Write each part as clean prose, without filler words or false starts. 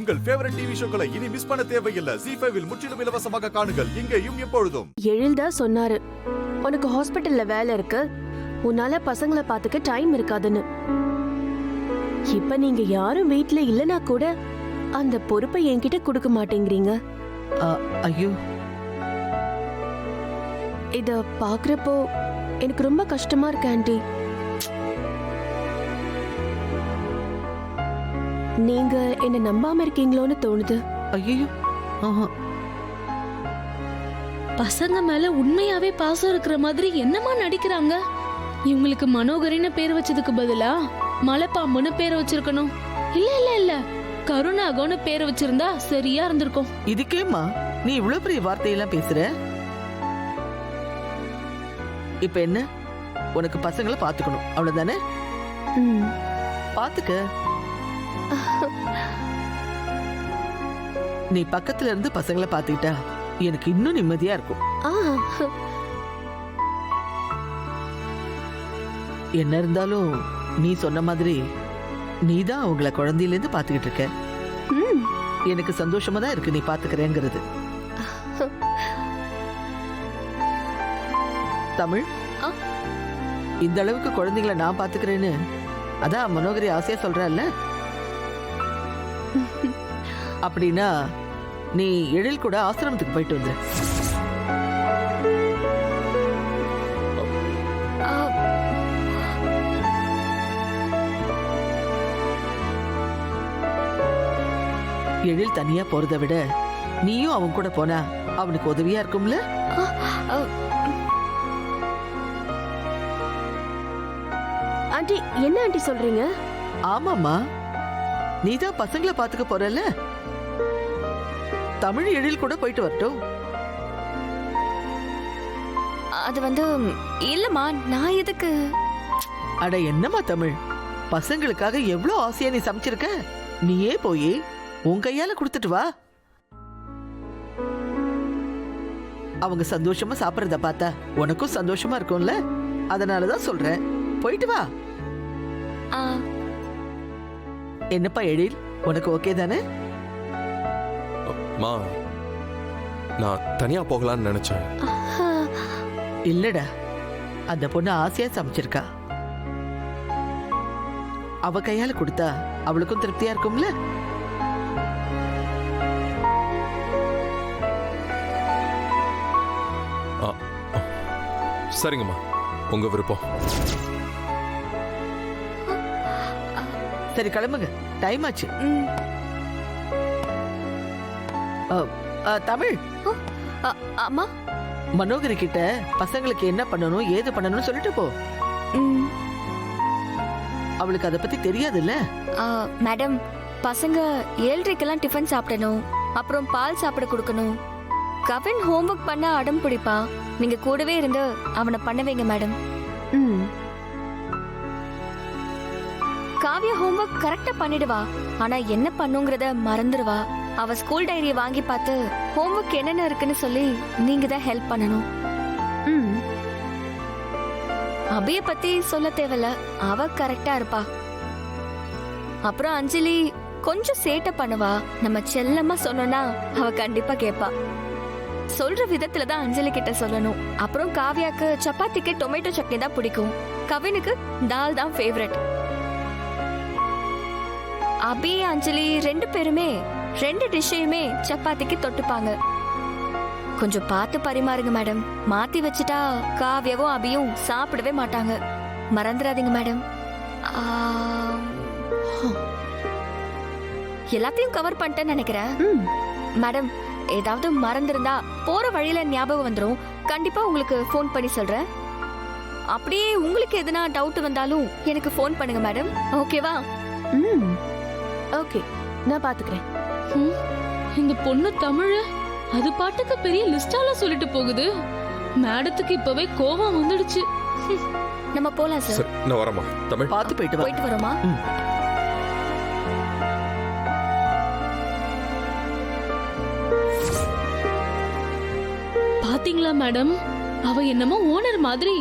உங்கள் favourite TV ஷோக்களை இனி miss பண்ண தேவையில்லை. ZEE5 இல் முற்றிலும் இலவசமாக காணுங்கள். இங்கேயும் எப்பொழுதும். எழில்தா சொன்னாரு, உனக்கு ஹாஸ்பிட்டல்ல வேலை இருக்கு, உன்னால பசங்களை பாத்துக்க டைம் இருக்காதுன்னு. இப்ப நீங்க யாரும் வீட்ல இல்லனா கூட அந்த பொறுப்பை என்கிட்ட கொடுக்க மாட்டேங்கிறீங்க. ஐயோ, இத பாக்குறப்போ எனக்கு ரொம்ப கஷ்டமா இருக்கு ஆண்டி. நீங்க என்ன நம்பாம இருக்கீங்களோன்னு தோணுது. ஐயோ, பசங்க மேல உண்மையாவே பாசம் இருக்கிற மாதிரி என்னமா நடிக்கிறாங்க? இவங்களுக்கு மனோகரின்னு பேர் வச்சதுக்கு பதிலா மலைப்பாம்புன்னு பேர் வச்சிருக்கணும். இல்ல இல்ல இல்ல, கருணாகோன்னு பேர் வச்சிருந்தா சரியா இருந்திருக்கும். இதுக்கேம்மா நீ இவ்வளவு பெரிய வார்த்தையெல்லாம் பேசுற? இப்ப என்ன, உனக்கு பசங்களை பாத்துக்கணும் அவ்வளவுதானே? பாத்துக்க. நீ பக்கத்துல இருந்து பசங்களை பாத்துக்கிட்டா எனக்கு இன்னும் நிம்மதியா இருக்கும். என்ன இருந்தாலும் நீ சொன்ன மாதிரி நீதான் அவங்கள குழந்தையில இருந்து பாத்துக்கிட்டு இருக்க. எனக்கு சந்தோஷமா தான் இருக்கு நீ பாத்துக்கிறேங்கிறது. தமிழ், இந்த அளவுக்கு குழந்தைங்களை நான் பாத்துக்கிறேன்னு அதான் மனோகரி ஆசையா சொல்றல்ல? அப்படின்னா நீ எழில் கூட ஆசிரமத்துக்கு போயிட்டு வந்து. எழில் தனியா போறதை விட நீயும் அவன் கூட போனா அவனுக்கு உதவியா இருக்கும்ல? ஆண்டி, என்ன ஆண்டி சொல்றீங்க? ஆமாமா, நீதான் பசங்களை பாத்துக்க போறல. தமிழ் எழில் கூட போயிட்டு வரட்டும். அது இல்லம்மா, நான் எதுக்கு? அட என்னம்மா தமிழ், பசங்களுக்காக எவ்வளவு ஆசையா நீ சமைச்சிருக்க. நீயே போய் உன் கையால கொடுத்துட்டு வா. அவங்க சந்தோஷமா சாப்பிடறத பார்த்தா உனக்கும் சந்தோஷமா இருக்கும்ல? அதனாலதான் சொல்றேன், போயிட்டு வா. என்னப்பா எழில், உனக்கு ஓகே தானே? மா, நான் தனியா போகலான்னு நினைச்சேன். இல்லடா, அந்த பொண்ணு ஆசையா சமைச்சிருக்கா. அவ கையால கொடுத்தா அவளுக்கும் திருப்தியா இருக்கும்ல? சரிங்கம்மா, உங்க விருப்பம். சரி, கிளம்புங்க, டைம் ஆச்சு. தமிழ், அம்மா, மனோகரி கிட்ட பசங்களுக்கு என்ன பண்ணணும் ஏது பண்ணணும்னு சொல்லிட்டு போ. அவளுக்கு அத பத்தி தெரியாதுல்ல? மேடம், பசங்க 7:30க்கெல்லாம் டிஃபன் சாப்பிடணும், அப்புறம் பால் சாப்பிட கொடுக்கணும். கவின் ஹோம்ஒர்க் பண்ண அடம் பிடிப்பா, நீங்க கூடவே இருந்து அவனை பண்ண வைங்க மேடம். காவியா ஹோம்ஒர்க் கரெக்டா பண்ணிடுவா, ஆனா என்ன பண்ணுங்கறத மறந்துடுவா. அவ ஸ்கூல் டைரியை வாங்கி பார்த்து ஹோம்ஒர்க் என்னென்ன இருக்குன்னு சொல்லி நீங்க தான் ஹெல்ப் பண்ணணும். அபிய பத்தி சொல்ல தேவையில்ல, அவ கரெக்டா இருப்பா. அப்புறம் அஞ்சலி கொஞ்சம் சேட்டை பண்ணுவா, நம்ம செல்லமா சொன்னோம்னா அவ கண்டிப்பா கேப்பா. சொல்ற விதத்துல தான் அஞ்சலி கிட்ட சொல்லணும். அப்புறம் காவியாக்கு சப்பாத்திக்கு டொமேட்டோ சட்னி தான் பிடிக்கும், கவினுக்கு தால் தான் ஃபேவரட். அபி அஞ்சலி 2 பேருமே 2 டிஷ்ஷையுமே சப்பாத்திக்கு தொட்டுப்பாங்க. கொஞ்சம் பார்த்து பரிமாறுங்க மேடம், மாத்தி வச்சுட்டா காவியாவும் அபியும் சாப்பிடவே மாட்டாங்க, மறந்துடாதீங்க மேடம். எல்லாத்தையும் கவர் பண்ணிட்டேன்னு நினைக்கிறேன் மேடம். ஏதாவது மறந்திருந்தா போற வழியில ஞாபகம் வந்துரும், கண்டிப்பா உங்களுக்கு ஃபோன் பண்ணி சொல்றேன். அப்படியே உங்களுக்கு எதுனா டவுட் வந்தாலும் எனக்கு ஃபோன் பண்ணுங்க மேடம், ஓகேவா? ஓகே, நான் பாத்துக்கிறேன். இந்த பொண்ணு தமிழ் அது பாட்டுக்கு பெரிய லிஸ்டால சொல்லிட்டு போகுது. மேடத்துக்கு இப்பவே கோபம் வந்துடுச்சு. நம்ம போலாம் சார். நான் வரமா தமிழ்? பார்த்து போயிட்டு வரோமா? பாத்தீங்களா மேடம், அவ என்னமோ ஓனர் மாதிரி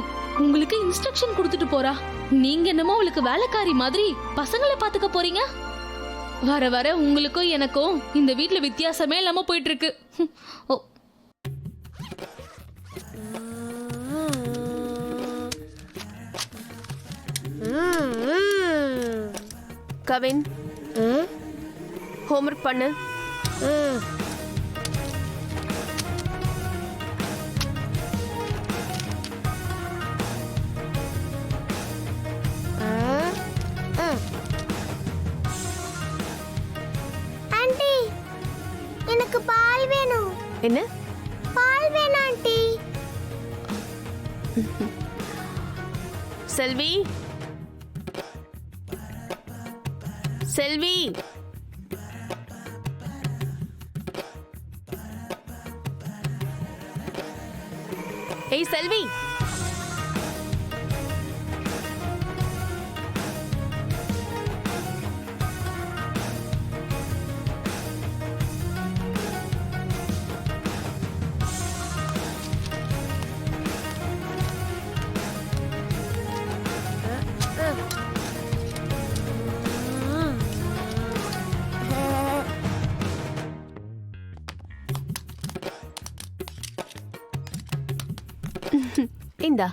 உங்களுக்கு இன்ஸ்ட்ரக்ஷன் கொடுத்துட்டு போறா. நீங்க என்னமோ அவளுக்கு வேலைக்காரி மாதிரி பசங்களை பாத்துக்க போறீங்க. வர வர உங்களுக்கும் எனக்கும் இந்த வீட்ல வித்தியாசமே இல்லாம போயிட்டு இருக்கு. ஓ கவின், ஹோம்ஒர்க் பண்ணு. ஆண்டி, எனக்கு பால் வேணும். என்ன? பால் வேணும் ஆண்டி. செல்வி, செல்வி, ஏய் செல்வி, இந்தா.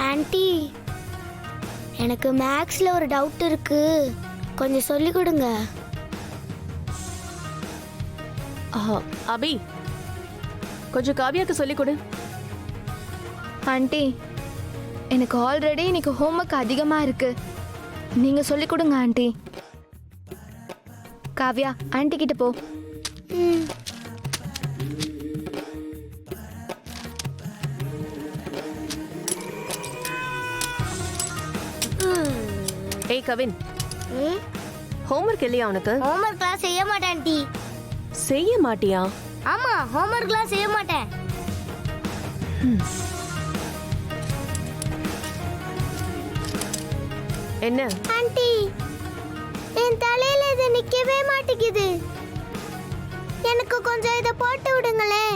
ஆண்டி, எனக்கு மேக்ஸ்ல ஒரு டவுட் இருக்கு, கொஞ்சம் சொல்லி கொடுங்க. அபி, கொஞ்சம் காவியாக்கு சொல்லிக் கொடு. ஆண்டி, எனக்கு ஆல்ரெடி இன்னைக்கு ஹோம்ஒர்க் அதிகமாக இருக்கு, நீங்கள் சொல்லிக் கொடுங்க ஆண்டி. காவ்யா, ஆண்டி கிட்ட போ. ஏய் கவின், ஹோம்ஒர்க் இல்லையா உனக்கு? ஹோம்ஒர்க்லாம் செய்ய மாட்டேன் ஆண்டி. செய்ய மாட்டியா? ஆமா, ஹோம்ஒர்க்லாம் செய்ய மாட்டேன். என்ன ஆண்டி, என் தலையில இது நிக்கவே மாட்டேங்குது. எனக்கு கொஞ்சம் இதை போட்டு விடுங்களே.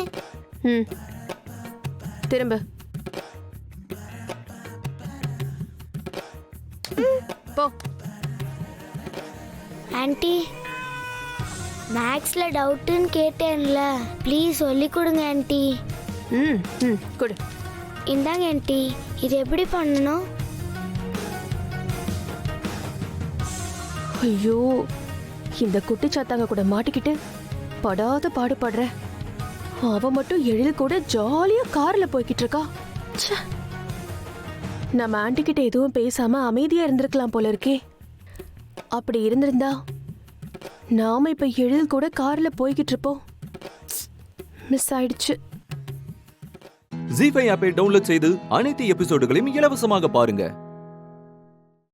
திரும்ப போ. ஆண்டி, மேக்ஸ்ல டவுட்னு கேட்டேன்ல, ப்ளீஸ் சொல்லி கொடுங்க ஆண்டி. கொடு. இந்தாங்க ஆண்டி, இது எப்படி பண்ணணும்? ஐயோ, இந்த குட்டி சாத்தாங்க கூட மாட்டிக்கிட்டு படாத பாடுபடுற. அவ மட்டும் எழில் கூட ஜாலியா கார்ல போய்கிட்டு இருக்கா. ச்சே, நம்ம ஆண்டி கிட்ட எதுவும் பேசாம அமைதியா இருந்திருக்கலாம் போல இருக்கே. அப்படி இருந்திருந்தா நாம இப்ப எழில் கூட கார்ல போய்கிட்டு இருப்போம். மிஸ் ஆயிடுச்சு. ஜீ5 ஆப்பை டவுன்லோட் செய்து அனைத்து எபிசோடுகளையும் இலவசமாக பாருங்க.